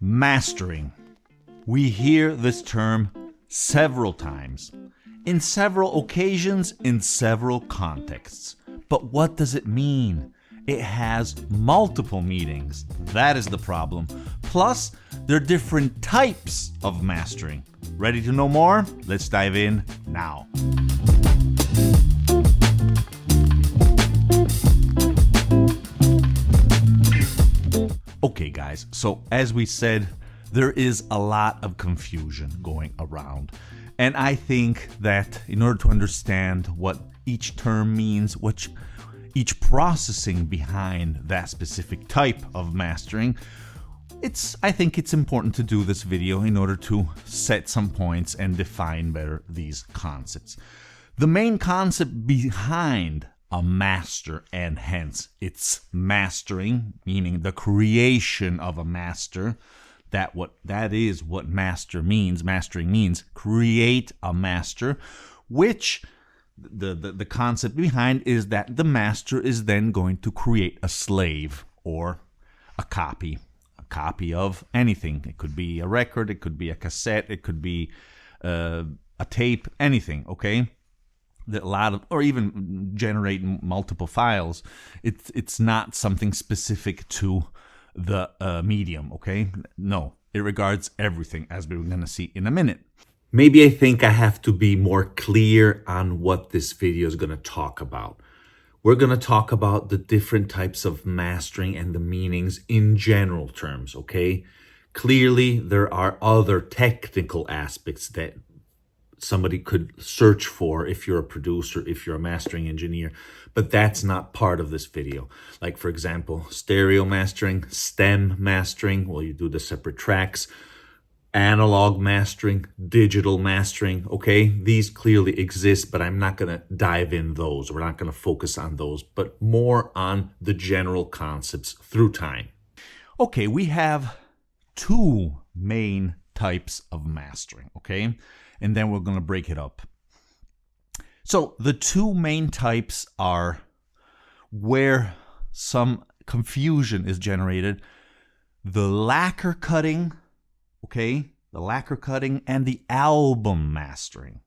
Mastering. We hear this term several times, in several occasions, in several contexts. But what does it mean? It has multiple meanings. That is the problem. Plus, there are different types of mastering. Ready to know more? Let's dive in now. Okay guys, so as we said, there is a lot of confusion going around. And I think that in order to understand what each term means, what each processing behind that specific type of mastering, I think it's important to do this video in order to set some points and define better these concepts. The main concept behind a master, and hence its mastering, meaning the creation of a master, that is what master means. Mastering means create a master, which the concept behind is that the master is then going to create a slave or a copy of anything. It could be a record, it could be a cassette, it could be a tape, anything, okay? Or even generate multiple files. It's not something specific to the medium, okay? No, it regards everything, as we're going to see in a minute. Maybe I think I have to be more clear on what this video is going to talk about. We're going to talk about the different types of mastering and the meanings in general terms, okay? Clearly, there are other technical aspects that somebody could search for if you're a producer, if you're a mastering engineer, but that's not part of this video. Like, for example, stereo mastering, stem mastering, well, you do the separate tracks, analog mastering, digital mastering, okay? These clearly exist, but I'm not going to dive in those. We're not going to focus on those, but more on the general concepts through time. Okay, we have two main types of mastering, okay? And then we're going to break it up. So the two main types are where some confusion is generated: the lacquer cutting, okay? The lacquer cutting and the album mastering.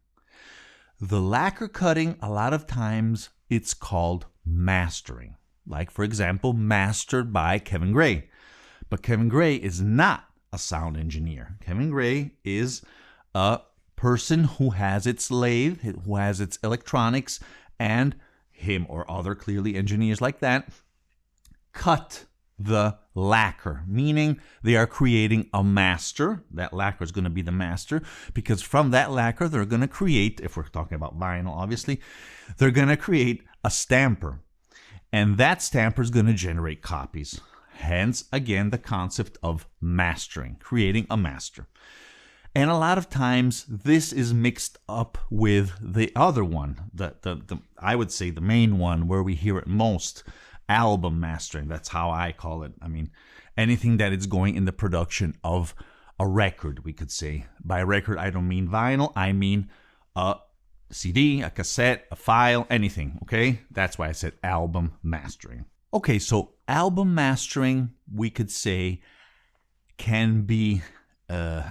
The lacquer cutting, a lot of times it's called mastering. Like, for example, mastered by Kevin Gray. But Kevin Gray is not a sound engineer. Kevin Gray is a person who has its lathe, who has its electronics, and him or other clearly engineers like that cut the lacquer, meaning they are creating a master. That lacquer is going to be the master, because from that lacquer they're going to create, if we're talking about vinyl obviously, they're going to create a stamper, and that stamper is going to generate copies. Hence, again, the concept of mastering, creating a master. And a lot of times this is mixed up with the other one, I would say the main one where we hear it most, album mastering. That's how I call it. I mean, anything that is going in the production of a record, we could say. By record, I don't mean vinyl, I mean a CD, a cassette, a file, anything, okay? That's why I said album mastering. Okay, so album mastering, we could say, can be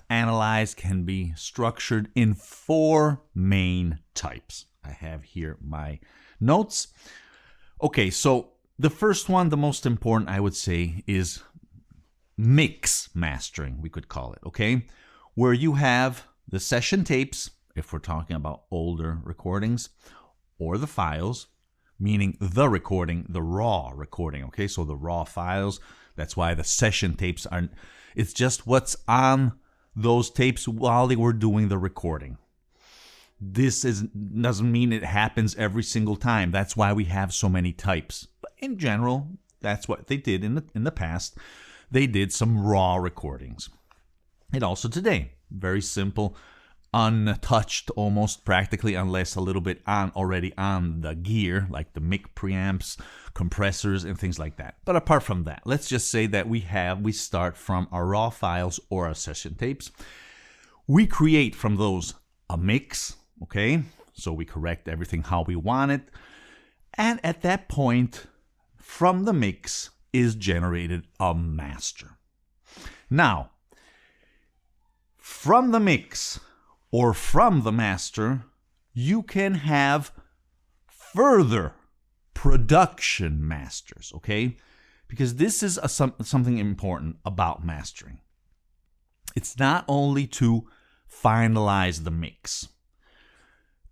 analyzed, can be structured in four main types. I have here my notes. Okay, so the first one, the most important, I would say, is mix mastering, we could call it, okay? Where you have the session tapes, if we're talking about older recordings, or the files, meaning the recording, the raw recording, okay? So the raw files, that's why the session tapes are, it's just what's on those tapes while they were doing the recording. This doesn't mean it happens every single time. That's why we have so many types. But in general, that's what they did in the past. They did some raw recordings. And also today, very simple, untouched almost practically, unless a little bit already on the gear, like the mic preamps, compressors, and things like that. But apart from that, let's just say that we start from our raw files or our session tapes. We create from those a mix, okay? So we correct everything how we want it. And at that point, from the mix is generated a master. Now, From the mix or from the master, you can have further production masters, okay? Because this is something important about mastering. It's not only to finalize the mix.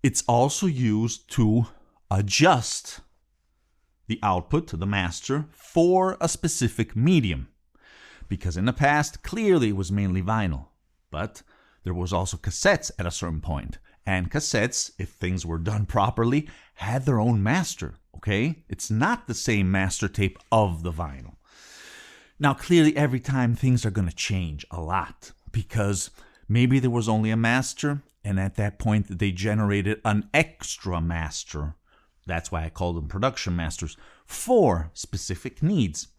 It's also used to adjust the output to the master for a specific medium. Because in the past, clearly it was mainly vinyl. But there was also cassettes at a certain point. And cassettes, if things were done properly, had their own master, okay? It's not the same master tape of the vinyl. Now, clearly, every time things are going to change a lot because maybe there was only a master, and at that point they generated an extra master. That's why I call them production masters for specific needs,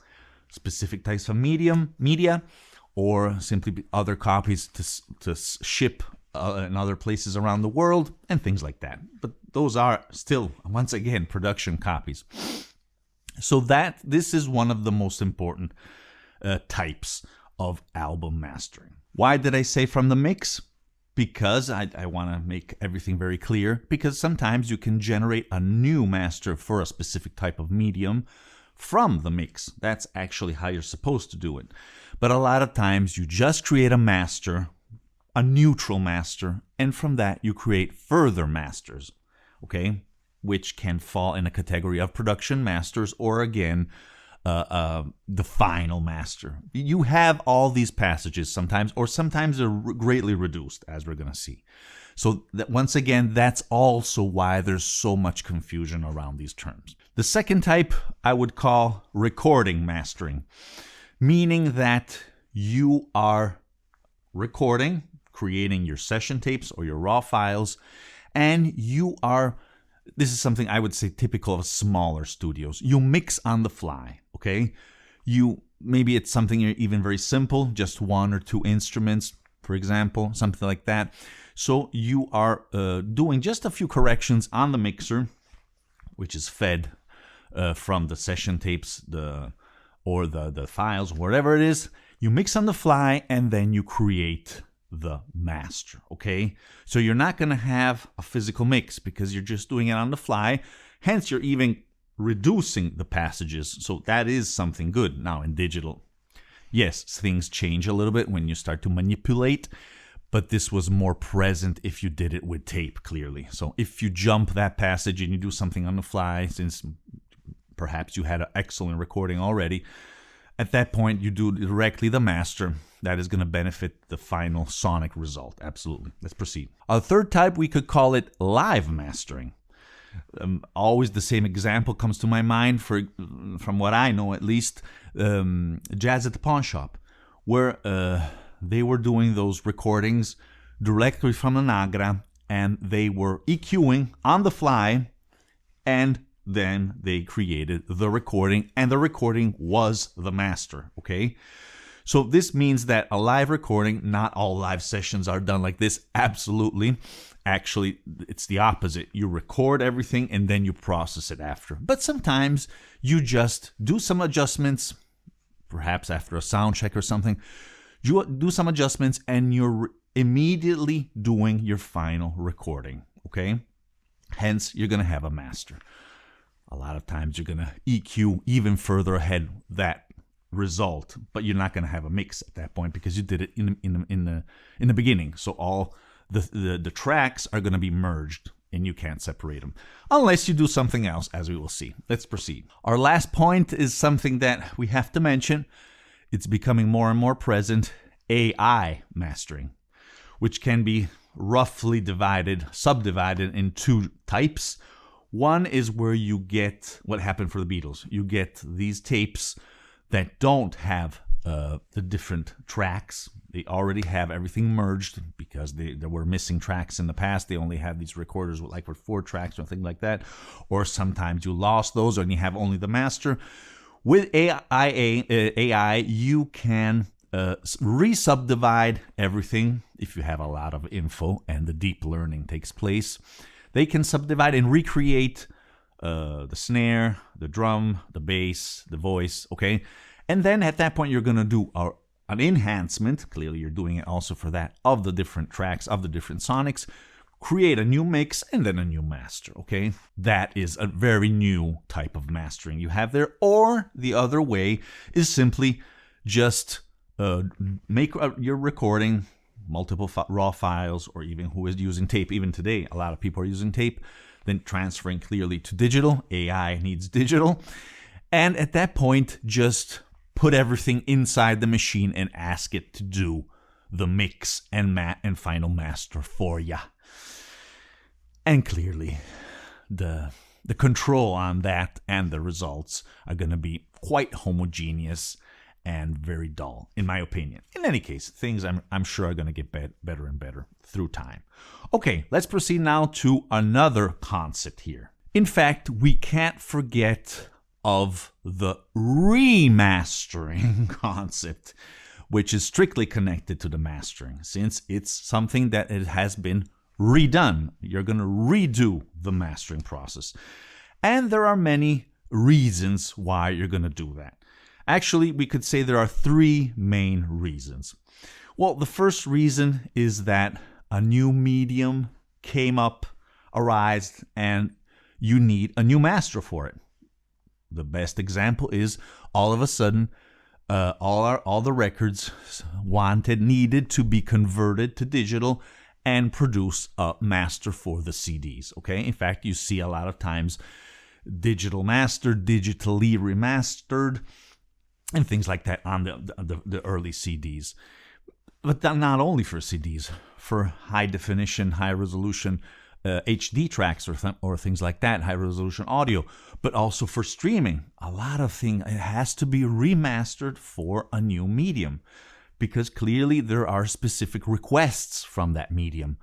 specific types of media, or simply other copies to ship in other places around the world, and things like that. But those are still, once again, production copies. So this is one of the most important types of album mastering. Why did I say from the mix? Because I want to make everything very clear, because sometimes you can generate a new master for a specific type of medium from the mix. That's actually how you're supposed to do it. But a lot of times you just create a master, a neutral master, and from that you create further masters, okay, which can fall in a category of production masters or, again, the final master. You have all these passages sometimes, or sometimes they're greatly reduced, as we're going to see. So once again, that's also why there's so much confusion around these terms. The second type I would call recording mastering, meaning that you are recording, creating your session tapes or your raw files, and this is something I would say typical of smaller studios. You mix on the fly, okay? Maybe it's something even very simple, just one or two instruments, for example, something like that. So you are doing just a few corrections on the mixer, which is fed from the session tapes or the files, whatever it is. You mix on the fly, and then you create the master, okay? So you're not going to have a physical mix because you're just doing it on the fly. Hence, you're even reducing the passages. So that is something good. Now, in digital, yes, things change a little bit when you start to manipulate, but this was more present if you did it with tape, clearly. So if you jump that passage and you do something on the fly, since perhaps you had an excellent recording already, at that point, you do directly the master. That is going to benefit the final sonic result. Absolutely. Let's proceed. A third type, we could call it live mastering. Always the same example comes to my mind, from what I know at least, Jazz at the Pawn Shop, where they were doing those recordings directly from the Nagra, and they were EQing on the fly, and then they created the recording, and the recording was the master, okay? So this means that a live recording, not all live sessions are done like this, absolutely. Actually, it's the opposite. You record everything, and then you process it after. But sometimes you just do some adjustments, perhaps after a sound check or something. You do some adjustments, and you're immediately doing your final recording, okay? Hence, you're going to have a master. A lot of times you're going to EQ even further ahead that result, but you're not going to have a mix at that point because you did it in the beginning. So all the tracks are going to be merged, and you can't separate them unless you do something else, as we will see. Let's proceed. Our last point is something that we have to mention. It's becoming more and more present: AI mastering, which can be roughly subdivided in two types. One is where you get what happened for the Beatles. You get these tapes that don't have the different tracks. They already have everything merged because there were missing tracks in the past. They only had these recorders with 4 tracks or something like that. Or sometimes you lost those and you have only the master. With AI, you can re-subdivide everything if you have a lot of info and the deep learning takes place. They can subdivide and recreate the snare, the drum, the bass, the voice, okay? And then at that point, you're going to do an enhancement, clearly you're doing it also for that, of the different tracks, of the different sonics, create a new mix, and then a new master, okay? That is a very new type of mastering you have there. Or the other way is simply just make your recording multiple raw files, or even who is using tape. Even today, a lot of people are using tape, then transferring clearly to digital. AI needs digital. And at that point, just put everything inside the machine and ask it to do the mix and final master for ya. And clearly, the control on that and the results are going to be quite homogeneous and very dull, in my opinion. In any case, things I'm sure are going to get better and better through time. Okay, let's proceed now to another concept here. In fact, we can't forget of the remastering concept, which is strictly connected to the mastering, since it's something that it has been redone. You're going to redo the mastering process. And there are many reasons why you're going to do that. Actually, we could say there are three main reasons. Well, the first reason is that a new medium arose, and you need a new master for it. The best example is all of a sudden, all the records needed to be converted to digital and produce a master for the CDs, okay? In fact, you see a lot of times digital master, digitally remastered, and things like that on the early CDs. But not only for CDs, for high definition, high resolution HD tracks or things like that, high resolution audio, but also for streaming. A lot of things, it has to be remastered for a new medium, because clearly there are specific requests from that medium.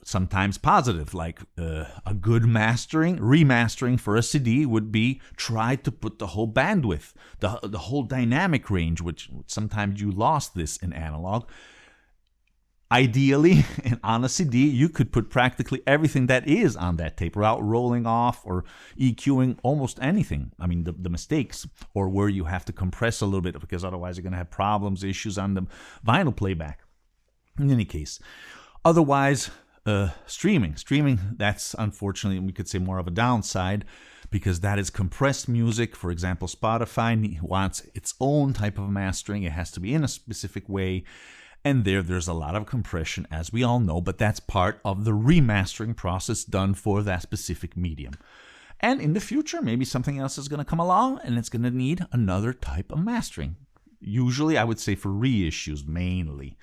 Sometimes positive, like a good remastering for a CD would be try to put the whole bandwidth, the whole dynamic range, which sometimes you lost this in analog. Ideally, on a CD, you could put practically everything that is on that tape without rolling off or EQing almost anything. I mean, the mistakes, or where you have to compress a little bit, because otherwise you're going to have problems, issues on the vinyl playback. In any case, otherwise, streaming, that's unfortunately, we could say, more of a downside, because that is compressed music. For example, Spotify wants its own type of mastering. It has to be in a specific way. And there's a lot of compression, as we all know, but that's part of the remastering process done for that specific medium. And in the future, maybe something else is going to come along, and it's going to need another type of mastering. Usually, I would say for reissues mainly,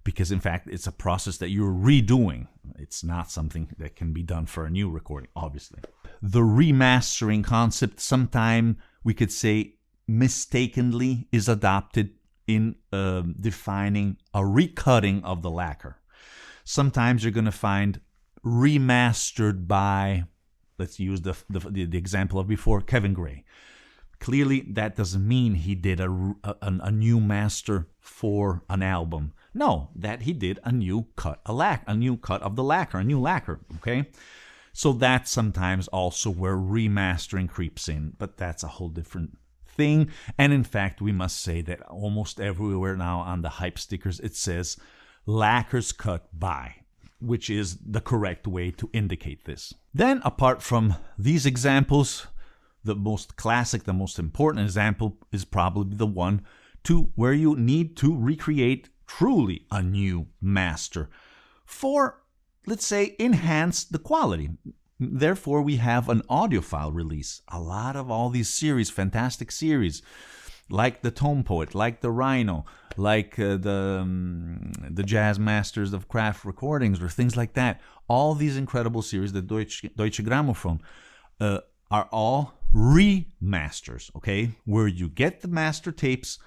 because in fact, it's a process that you're redoing. It's not something that can be done for a new recording, obviously. The remastering concept, sometime we could say mistakenly, is adopted in defining a recutting of the lacquer. Sometimes you're going to find remastered by, let's use the example of before, Kevin Gray. Clearly, that doesn't mean he did a new master for an album. No, that he did a new cut of the lacquer, a new lacquer, okay? So that's sometimes also where remastering creeps in, but that's a whole different thing. And in fact, we must say that almost everywhere now on the hype stickers, it says lacquers cut by, which is the correct way to indicate this. Then, apart from these examples, the most classic, the most important example is probably the one where you need to recreate truly a new master for, let's say, enhance the quality. Therefore, we have an audiophile release. A lot of all these series, fantastic series, like the Tone Poet, like the Rhino, like the Jazz Masters of Craft Recordings, or things like that. All these incredible series, the Deutsche Grammophon, are all remasters, okay? Where you get the master tapes.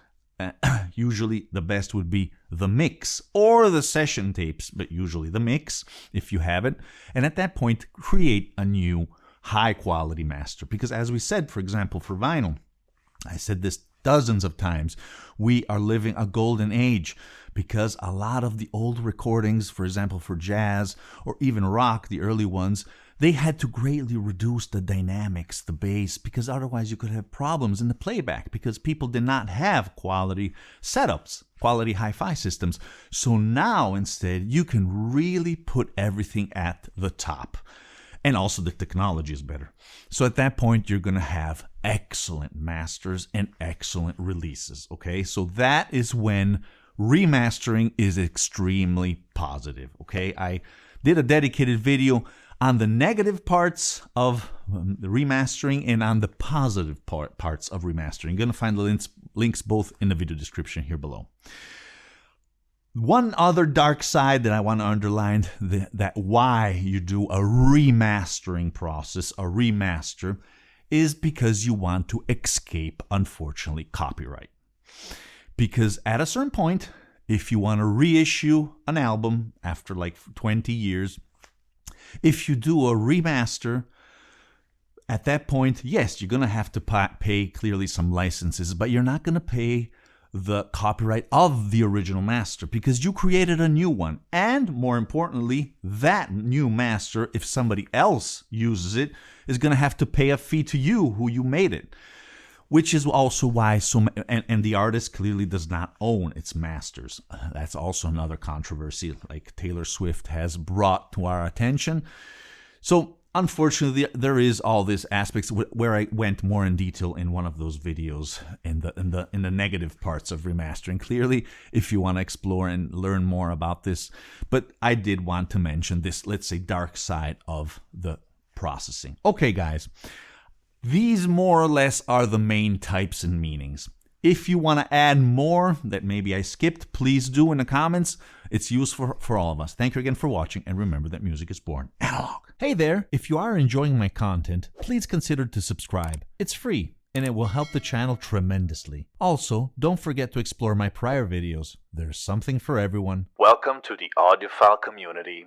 Usually the best would be the mix or the session tapes, but usually the mix if you have it. And at that point, create a new high quality master. Because as we said, for example, for vinyl, I said this dozens of times, we are living a golden age, because a lot of the old recordings, for example, for jazz or even rock, the early ones, they had to greatly reduce the dynamics, the bass, because otherwise you could have problems in the playback because people did not have quality setups, quality hi-fi systems. So now instead you can really put everything at the top. And also the technology is better. So at that point you're going to have excellent masters and excellent releases, okay? So that is when remastering is extremely positive, okay? I did a dedicated video on the negative parts of the remastering and on the positive parts of remastering. You're going to find the links both in the video description here below. One other dark side that I want to underline, that why you do a remastering process, a remaster, is because you want to escape, unfortunately, copyright. Because at a certain point, if you want to reissue an album after like 20 years, if you do a remaster, at that point, yes, you're going to have to pay clearly some licenses, but you're not going to pay the copyright of the original master because you created a new one. And more importantly, that new master, if somebody else uses it, is going to have to pay a fee to you who you made it. Which is also why and the artist clearly does not own its masters. That's also another controversy like Taylor Swift has brought to our attention. So unfortunately, there is all these aspects where I went more in detail in one of those videos in the negative parts of remastering. Clearly, if you want to explore and learn more about this, but I did want to mention this, let's say, dark side of the processing. Okay, guys. These more or less are the main types and meanings. If you want to add more that maybe I skipped, please do in the comments. It's useful for all of us. Thank you again for watching, and remember that music is born analog. Hey there, if you are enjoying my content, please consider to subscribe. It's free, and it will help the channel tremendously. Also, don't forget to explore my prior videos. There's something for everyone. Welcome to the audiophile community.